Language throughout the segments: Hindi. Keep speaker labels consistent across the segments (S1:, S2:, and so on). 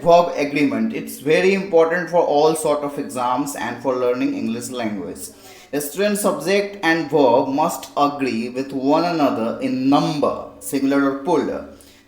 S1: verb agreement. It's very important for all sort of exams and for learning English language. Student, subject and verb must agree with one another in number, singular or plural.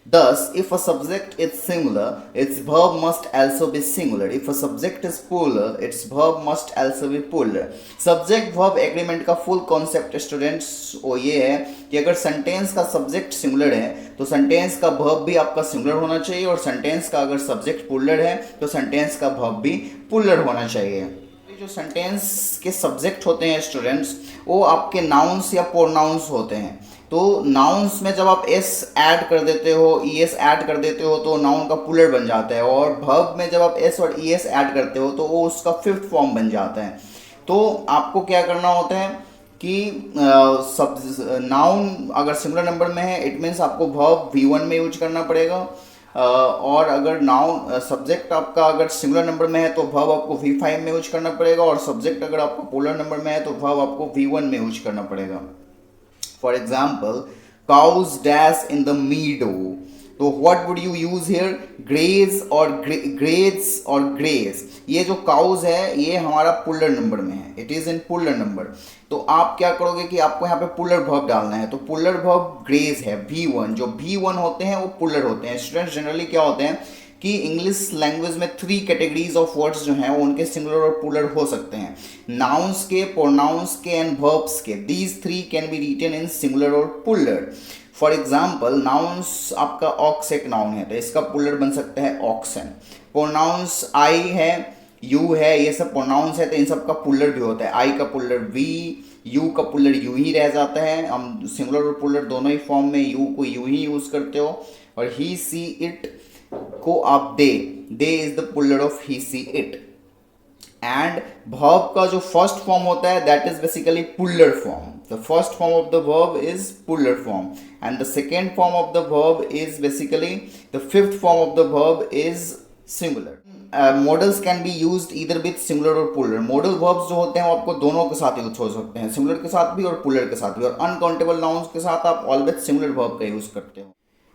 S1: Thus, if a subject is singular, its verb must also be singular. If a subject is plural, its verb must also be plural. Subject verb agreement का फुल कॉन्सेप्ट स्टूडेंट्स वो ये है कि अगर सेंटेंस का सब्जेक्ट सिंगुलर है तो सेंटेंस का वर्ब भी आपका सिंगुलर होना चाहिए, और सेंटेंस का अगर सब्जेक्ट प्लूरल है तो सेंटेंस का वर्ब भी प्लूरल होना चाहिए। जो सेंटेंस के सब्जेक्ट होते हैं स्टूडेंट्स, वो आपके नाउन्स या प्रोनाउंस होते हैं। तो नाउन्स में जब आप एस ऐड कर देते हो, ई एस ऐड कर देते हो तो नाउन का प्लूरल बन जाता है, और वर्ब में जब आप एस और ई एस ऐड करते हो तो वो उसका फिफ्थ फॉर्म बन जाता है। तो आपको क्या करना होता है कि नाउन अगर सिंगुलर नंबर में है इट मीन्स आपको वर्ब V1 में यूज करना पड़ेगा, और अगर नाउन सब्जेक्ट आपका अगर सिंगुलर नंबर में है तो वर्ब आपको V5 में यूज करना पड़ेगा, और सब्जेक्ट अगर आपका पोलर नंबर में है तो वर्ब आपको V1 में यूज करना पड़ेगा। For example, cows dash in the meadow, तो what would you use here? graze और graze। ये जो cows है ये हमारा पुलर नंबर में है, it is in puller number. तो आप क्या करोगे कि आपको यहाँ पे पुलर वर्ब डालना है, तो पुलर वर्ब ग्रेज है V1। जो V1 होते हैं वो पुलर होते हैं। स्टूडेंट्स, जनरली क्या होते हैं कि इंग्लिश लैंग्वेज में 3 कैटेगरीज ऑफ वर्ड्स जो हैं वो उनके सिंगुलर और प्लूरल हो सकते हैं, नाउन्स के, प्रोनाउंस के एंड वर्ब्स के। These 3 can be written in singular और प्लूरल। फॉर एग्जाम्पल, नाउन्स आपका ऑक्स एक नाउन है तो इसका प्लूरल बन सकता है ऑक्सन। प्रोनाउंस आई है, यू है, ये सब प्रोनाउंस है तो इन सब का प्लूरल भी होता है। आई का प्लूरल वी, यू का प्लूरल यू ही रह जाता है। हम सिंगुलर और प्लूरल दोनों ही फॉर्म में यू को यू ही यूज करते हो। और ही सी इट को आप they is the plural of he she it. And verb का जो फर्स्ट फॉर्म होता है that is basically plural form. The first form of the verb is plural form and the second form of the verb is basically the fifth form of the verb is singular. Models can be used either with singular और प्लूरल। मॉडल वर्ब्स जो होते हैं वो आपको दोनों के साथ यूज हो सकते हैं, सिंगुलर के साथ भी और प्लूरल के साथ भी। और अनकाउंटेबल नाउन्स के साथ आप ऑलवेज सिंगुलर वर्ब का यूज करते हो।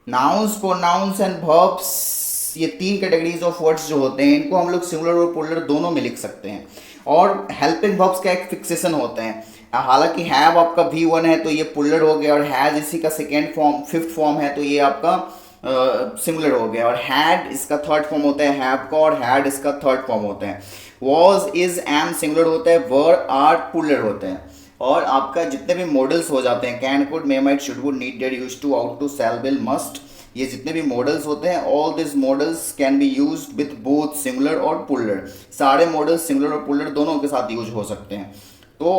S1: नाउन्स, प्रोनाउंस एंड वर्ब्स, ये 3 कैटेगरीज ऑफ वर्ड्स जो होते हैं इनको हम लोग सिंगुलर और प्लूरल दोनों में लिख सकते हैं। और हेल्पिंग वर्ब्स का एक फिक्सेशन होता है। हालांकि हैव आपका V1 है तो ये प्लूरल हो गया, और हैज इसी का सेकेंड फॉर्म, फिफ्थ फॉर्म है तो ये आपका सिंगुलर हो गया। और हैड इसका थर्ड फॉर्म होता है हैव का, और हैड इसका थर्ड फॉर्म होता है। वॉज, इज, एम सिंगुलर होता है, वर, आर प्लूरल होते हैं। और आपका जितने भी मॉडल्स हो जाते हैं, can, could, may, might, should, would, need, dare, used to, ought to, shall, will, must, ये जितने भी मॉडल्स होते हैं all this modals can be used with both singular और प्लूरल। सारे मॉडल्स सिंगुलर और प्लूरल दोनों के साथ यूज हो सकते हैं। तो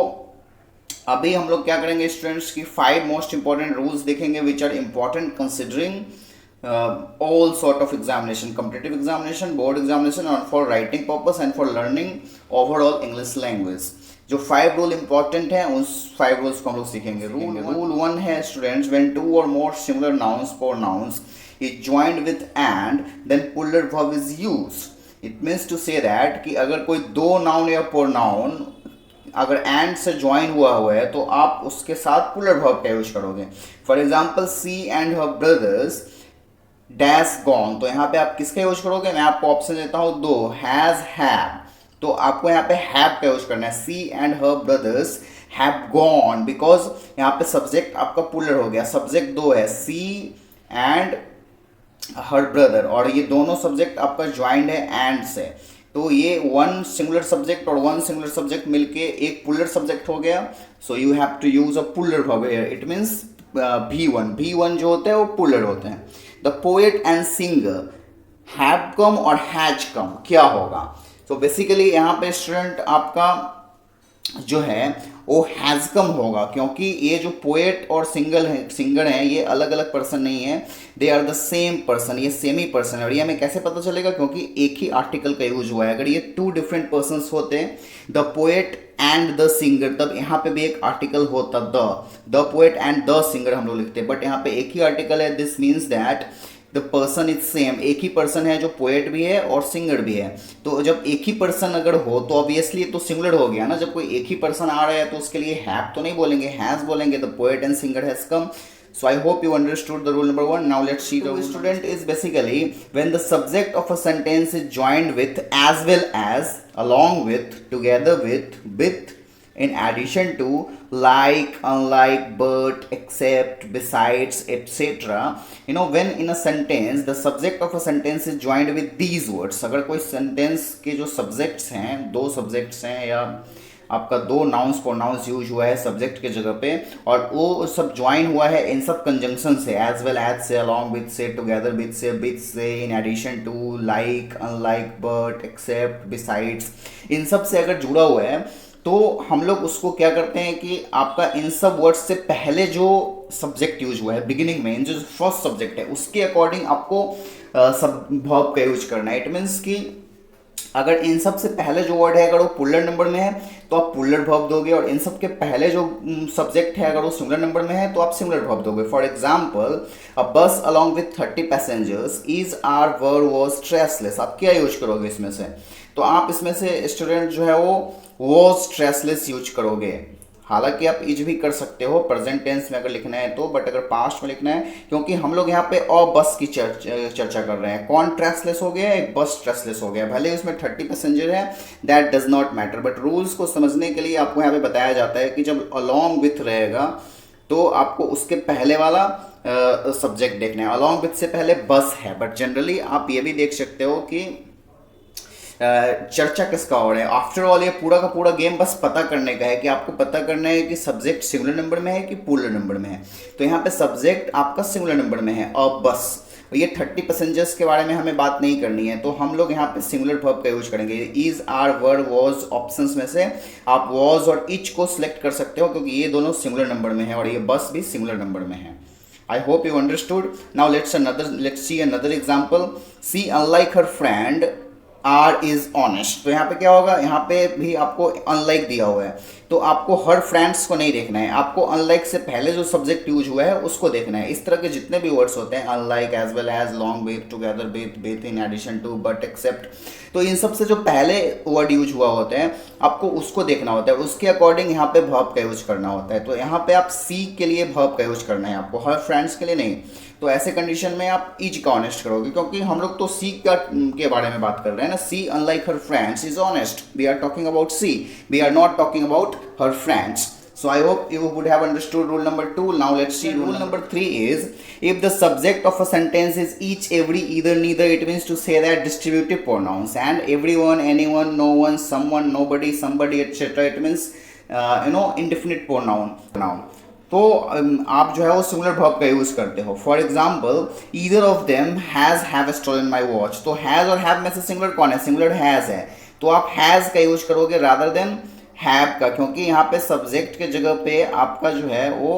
S1: अभी हम लोग क्या करेंगे स्टूडेंट्स की 5 मोस्ट इंपॉर्टेंट रूल्स देखेंगे which are important considering all sort of examination, competitive examination, board examination, and for writing purpose and for learning overall English language। जो 5 रूल इंपॉर्टेंट हैं उस 5 रूल्स को हम लोग सीखेंगे। रूल 1 है students, when 2 or more similar nouns, pronouns is joined with and then plural verb is used। it means to say that कि अगर कोई 2 नाउन या pronoun अगर एंड से ज्वाइन हुआ है तो आप उसके साथ प्लूरल वर्ब का यूज करोगे। For example, she and her brothers dash gone, तो यहाँ पे आप किसका यूज करोगे? मैं आपको ऑप्शन देता हूँ 2, हैज, हैव। तो आपको यहाँ पे हैव का यूज करना है। She and her brothers have gone, because यहाँ पे सब्जेक्ट आपका प्लूरल हो गया। सब्जेक्ट 2 है, सी एंड हर ब्रदर, और ये दोनों सब्जेक्ट आपका ज्वाइंड है एंड से। तो ये 1 सिंगुलर सब्जेक्ट और 1 सिंगुलर सब्जेक्ट मिलके एक प्लूरल सब्जेक्ट हो गया। So you have to use a plural verb here. It means V1 जो होते हैं वो प्लूरल होते हैं। The poet and singer have come और हैज कम, क्या होगा? तो बेसिकली यहाँ पे स्टूडेंट आपका जो है वो हैज कम होगा, क्योंकि ये जो पोएट और सिंगर हैं ये अलग अलग पर्सन नहीं है, they are the same person, ये सेम ही पर्सन है। और ये हमें कैसे पता चलेगा? क्योंकि एक ही आर्टिकल का यूज हुआ है। अगर ये 2 डिफरेंट पर्सन्स होते हैं, the poet and the singer, तब यहाँ पे भी एक आर्टिकल होता the poet and the singer हम लोग लिखते हैं, बट यहाँ पे एक ही आर्टिकल है। This means that the person is same, एक ही पर्सन है जो पोएट भी है और सिंगर भी है। तो जब एक ही पर्सन अगर हो तो ऑब्वियसली तो सिंगुलर हो गया ना। जब कोई एक ही पर्सन आ रहा है तो उसके लिए हैव तो नहीं बोलेंगे, हैज बोलेंगे। The poet and singer has come, So I hope you understood the rule number 1. Now let's see the rule. Student is basically when the subject of a sentence is joined with, as well as, along with, together with, in addition to, like, unlike, but, except, besides, etc. When in a sentence the subject of a sentence is joined with these words. अगर कोई sentence के जो subjects हैं, दो subjects हैं, या आपका दो नाउन्स प्रोनाउंस यूज हुआ है सब्जेक्ट के जगह पे, और वो सब ज्वाइन हुआ है इन सब कंजंक्शन से, एज वेल एज से, अलॉन्ग विथ से, टुगेदर विथ से, in addition to, like, unlike, but, except, besides, इन सब से अगर जुड़ा हुआ है तो हम लोग उसको क्या करते हैं कि आपका इन सब वर्ड्स से पहले जो सब्जेक्ट यूज हुआ है बिगिनिंग में, जो फर्स्ट सब्जेक्ट है उसके अकॉर्डिंग आपको सब वर्ब का यूज करना है। इट मीन्स कि अगर इन सब से पहले जो वर्ड है अगर वो पुलर नंबर में है तो आप पुलर वर्ब दोगे, और इन सब के पहले जो सब्जेक्ट है अगर वो सिंगुलर नंबर में है तो आप सिंगुलर वर्ब दोगे। For example, a bus along with 30 passengers is are verb was stressless. आप क्या यूज करोगे इसमें से? तो आप इसमें से स्टूडेंट जो है वो वाज स्ट्रेसलेस यूज करोगे। हालांकि आप इज भी कर सकते हो प्रेजेंट टेंस में अगर लिखना है तो, बट अगर पास्ट में लिखना है, क्योंकि हम लोग यहाँ पे और बस की चर्चा कर रहे हैं। कौन स्ट्रेसलेस हो गया, एक बस स्ट्रेसलेस हो गया, भले उसमें 30 पैसेंजर है, that does not matter. But rules को समझने के लिए आपको यहाँ पे बताया जाता है कि जब अलॉन्ग विथ रहेगा तो आपको उसके पहले वाला सब्जेक्ट देखना है। अलॉन्ग विथ से पहले बस है, बट जनरली आप ये भी देख सकते हो कि चर्चा किसका हो रहा है। आफ्टर ऑल ये पूरा का पूरा गेम बस पता करने का है कि आपको पता करना है कि सब्जेक्ट सिंगुलर नंबर में है कि पुलर नंबर में है। तो यहाँ पे सब्जेक्ट आपका सिंगुलर नंबर में है और बस, ये 30 पैसेंजर्स के बारे में हमें बात नहीं करनी है, तो हम लोग यहाँ पे सिंगुलर वर्ब का यूज करेंगे। Is, are, were, was options में से आप वॉज और इच को सिलेक्ट कर सकते हो क्योंकि ये दोनों सिंगुलर नंबर में है और ये बस भी सिंगुलर नंबर में है। I hope you understood. Now let's see another example. See, unlike her friend, are is honest. तो यहाँ पे क्या होगा, यहाँ पे भी आपको अनलाइक दिया हुआ है तो आपको हर फ्रेंड्स को नहीं देखना है, आपको अनलाइक से पहले जो सब्जेक्ट यूज हुआ है उसको देखना है। इस तरह के जितने भी वर्ड्स होते हैं, unlike, as well as, long with, together with, in addition to, but, except, तो इन सब से जो पहले वर्ड यूज हुआ होते हैं आपको उसको देखना होता है, उसके अकॉर्डिंग यहाँ पे वर्ब का यूज करना होता है। तो यहाँ पे आप सी के लिए वर्ब का यूज करना है आपको, हर फ्रेंड्स के लिए नहीं। तो ऐसे कंडीशन में आप इज का ऑनेस्ट करोगे, क्योंकि हम लोग तो सी का के बारे में बात कर रहे हैं ना। She unlike her friends is honest, we are talking about she, we are not talking about her friends. So I hope you would have understood rule number 2. Now let's see rule number 3 is, if the subject of a sentence is each, every, either, neither, it means to say that distributive pronouns, and everyone, anyone, no one, someone, nobody, somebody, etc. it means indefinite pronoun. तो आप जो है वो सिंगुलर वर्ब का यूज करते हो। For example, either of them has have stolen my watch. तो हैज और हैव में से सिंगुलर कौन है? सिंगुलर हैज है, तो आप हैज का यूज करोगे रादर देन हैव का, क्योंकि यहाँ पे सब्जेक्ट के जगह पे आपका जो है वो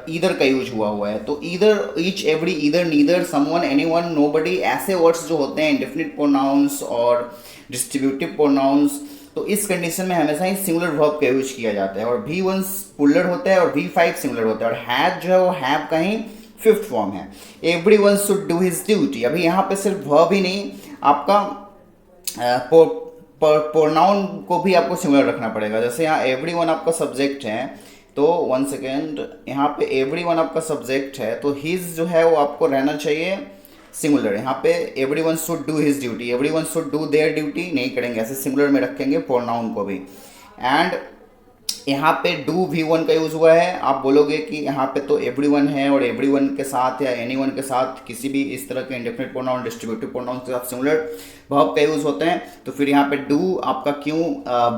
S1: ईदर का यूज हुआ है। तो either, each, every, either, neither, someone, anyone, nobody, ऐसे वर्ड्स जो होते हैं इंडेफिनिट प्रोनाउंस और डिस्ट्रीब्यूटिव प्रोनाउंस, तो इस कंडीशन में हमेशा ही सिंगुलर वर्ब का यूज किया जाता है। और V1 पुलर होता है और V5 सिंगुलर होता है, और हैव जो है वो हैव का ही फिफ्थ फॉर्म है। Everyone should do his duty, अभी यहाँ पे सिर्फ वर्ब ही नहीं, आपका प्रोनाउन को भी आपको सिंगुलर रखना पड़ेगा। जैसे यहाँ एवरीवन आपका सब्जेक्ट है, तो 1 सेकेंड, यहाँ पे एवरीवन आपका सब्जेक्ट है तो हिज जो है वो आपको रहना चाहिए सिंगुलर। यहाँ पे everyone should do his duty, everyone should do their duty नहीं करेंगे, ऐसे सिंगुलर में रखेंगे प्रोनाउन को भी। एंड यहाँ पे डू V1 का यूज हुआ है, आप बोलोगे कि यहाँ पे तो एवरीवन है और एवरीवन के साथ या एनीवन के साथ किसी भी इस तरह के इंडेफिनिट प्रोनाउन, डिस्ट्रीब्यूटिव प्रोनाउन के साथ सिंगुलर वर्ब का यूज होते हैं। तो फिर यहाँ पे डू आपका क्यों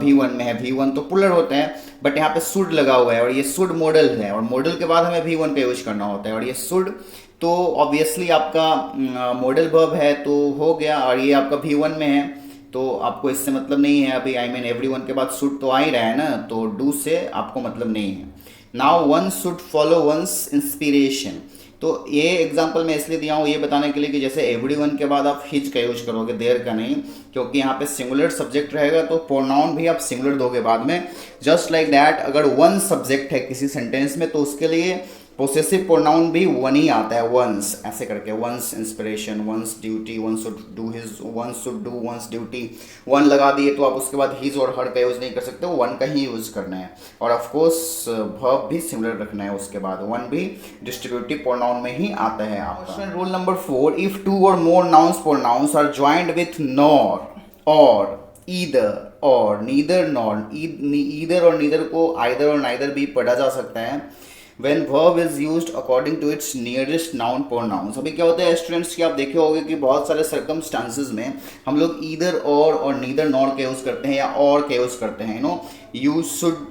S1: V1 में है? V1 तो पुलर होते हैं, बट यहाँ पे शुड लगा हुआ है और ये शुड मॉडल है, और मॉडल के बाद हमें V1 का यूज करना होता है, और ये शुड तो ऑब्वियसली आपका मॉडल वर्ब है तो हो गया, और ये आपका V1 में है तो आपको इससे मतलब नहीं है। अभी I mean एवरीवन के बाद शुड तो आ ही रहा है ना, तो डू से आपको मतलब नहीं है। Now one should follow one's inspiration, तो ये एग्जांपल मैं इसलिए दिया हूँ ये बताने के लिए कि जैसे एवरीवन के बाद आप हिज का यूज करोगे, देयर का नहीं, क्योंकि यहाँ पे सिंगुलर सब्जेक्ट रहेगा तो प्रोनाउन भी आप सिंगुलर दोगे बाद में। जस्ट लाइक दैट, अगर वन सब्जेक्ट है किसी सेंटेंस में तो उसके लिए पोसेसिव प्रोनाउन भी वन ही आता है, वंस ऐसे करके, one's inspiration, one's duty, one should do his, one should do one's duty, one लगा दिए तो आप उसके बाद हिज और हर का यूज़ नहीं कर सकते, वन का ही यूज़ करना है। और ऑफ कोर्स वर्ब भी सिमिलर रखना है, उसके बाद वन भी डिस्ट्रीब्यूटिव प्रोनाउन में ही आता है आपका। रूल नंबर 4, इफ टू और more nouns pronouns are joined with nor और ईदर और नीदर नॉर, ईदर और नीदर को आइदर और नाइदर भी पढ़ा जा सकता है। when verb is used according to its nearest noun pronouns। अभी क्या होता है स्टूडेंट्स कि आप देखे होंगे कि बहुत सारे सर्कमस्टांसेस में हम लोग ईदर और नीदर नॉर का यूज़ करते हैं या और का यूज़ करते हैं, you should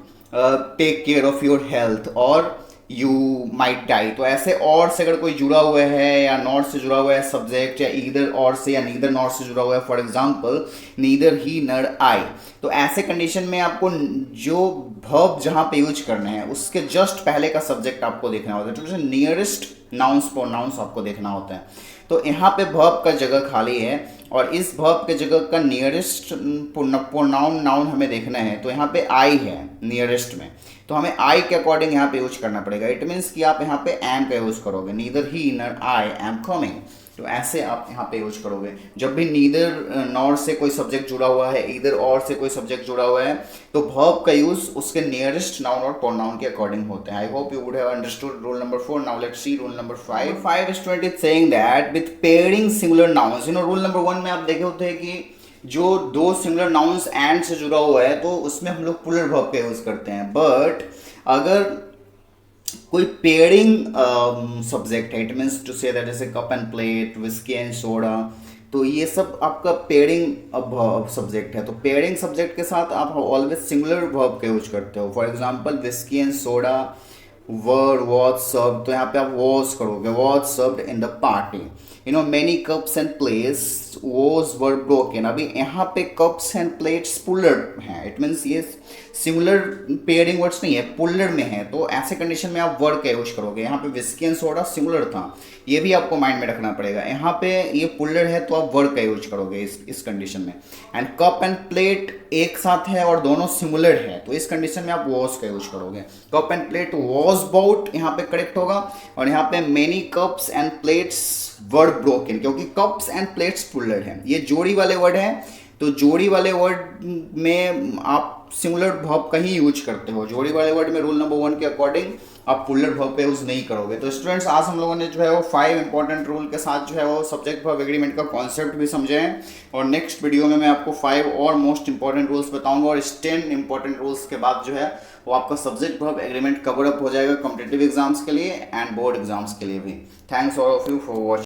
S1: take care of your health और यू माइट डाई। तो ऐसे और से अगर कोई जुड़ा हुआ है या नॉट से जुड़ा हुआ है सब्जेक्ट, या ईदर और से या नीदर नॉट से जुड़ा हुआ है, फॉर एग्जांपल नीदर ही नर आई, तो ऐसे कंडीशन में आपको जो वर्ब जहाँ पे यूज करने हैं उसके जस्ट पहले का सब्जेक्ट आपको देखना होता है, तो नियरेस्ट नाउन्स प्रोनाउंस आपको देखना होता है। तो यहाँ पे वर्ब का जगह खाली है और इस वर्ब के जगह का नियरेस्ट प्रोनाउन नाउन हमें देखना है, तो यहाँ पे आई है नियरेस्ट में, तो हमें आई के अकॉर्डिंग यहाँ पे यूज करना पड़ेगा। इट मीन्स कि आप यहाँ पे एम का यूज करोगे, नीदर ही नर आई एम कमिंग, तो ऐसे आप यहाँ पे यूज करोगे। जब भी नीदर नॉर से कोई सब्जेक्ट जुड़ा हुआ है, ईदर और से कोई सब्जेक्ट जुड़ा हुआ है, तो वर्ब का यूज उसके नियरेस्ट नाउन और प्रोनाउन के अकॉर्डिंग होता है। I hope you would have understood rule number 4। Now let's see rule number 5। 5 student is saying that with pairing similar nouns, rule number 1 में आप देखे होते हैं कि जो दो सिमिलर नाउन्स एंड से जुड़ा हुआ है तो उसमें हम लोग प्लूरल वर्ब का यूज करते हैं। बट अगर कोई पेयरिंग सब्जेक्ट है, it means to say that जैसे cup and plate, whisky and soda, तो ये सब आपका पेयरिंग सब्जेक्ट है। तो पेयरिंग सब्जेक्ट के साथ आप ऑलवेज सिंगुलर वर्ब का यूज करते हो। For example whisky and soda were was served, तो यहाँ पे आप वॉज करोगे, was served in the party. Many cups and plates was were broken, अभी यहाँ पे कप्स एंड प्लेट्स पुलर हैं, इट मीन्स ये सिमिलर पेयरिंग वर्ड्स नहीं है, पुलर में है, तो ऐसे कंडीशन में आप वर्ड का यूज करोगे। यहाँ पे विस्की एंड सोडा सिमिलर था, ये भी आपको माइंड में रखना पड़ेगा। यहाँ पे ये पुलर है तो आप वर्ड का यूज करोगे इस कंडीशन में। एंड कप एंड प्लेट एक साथ है और दोनों सिमिलर है, तो इस कंडीशन में आप वॉज का यूज करोगे। Cup and plate was bought यहाँ पे करेक्ट होगा, और यहाँ पे many cups and plates were broken, क्योंकि कप्स एंड प्लेट्स पुलर है, ये जोड़ी वाले वर्ड हैं, तो जोड़ी वाले वर्ड में आप सिंगुलर वर्ब का ही यूज करते हो। जोड़ी वाले वर्ड में रूल नंबर 1 के अकॉर्डिंग आप पुलर वर्ब का यूज नहीं करोगे। तो स्टूडेंट्स आज हम लोगों ने जो है वो 5 इंपॉर्टेंट रूल के साथ जो है वो सब्जेक्ट वर्ब एग्रीमेंट का कॉन्सेप्ट भी समझे हैं, और नेक्स्ट वीडियो में मैं आपको 5 और मोस्ट इंपॉर्टेंट रूल्स बताऊंगा, और इस 10 इंपॉर्टेंट रूल्स के बाद जो है वो आपका subject verb agreement cover up हो जाएगा कॉम्पिटिटिव एग्जाम्स के लिए एंड बोर्ड एग्जाम्स के लिए भी। Thanks all of you for watching.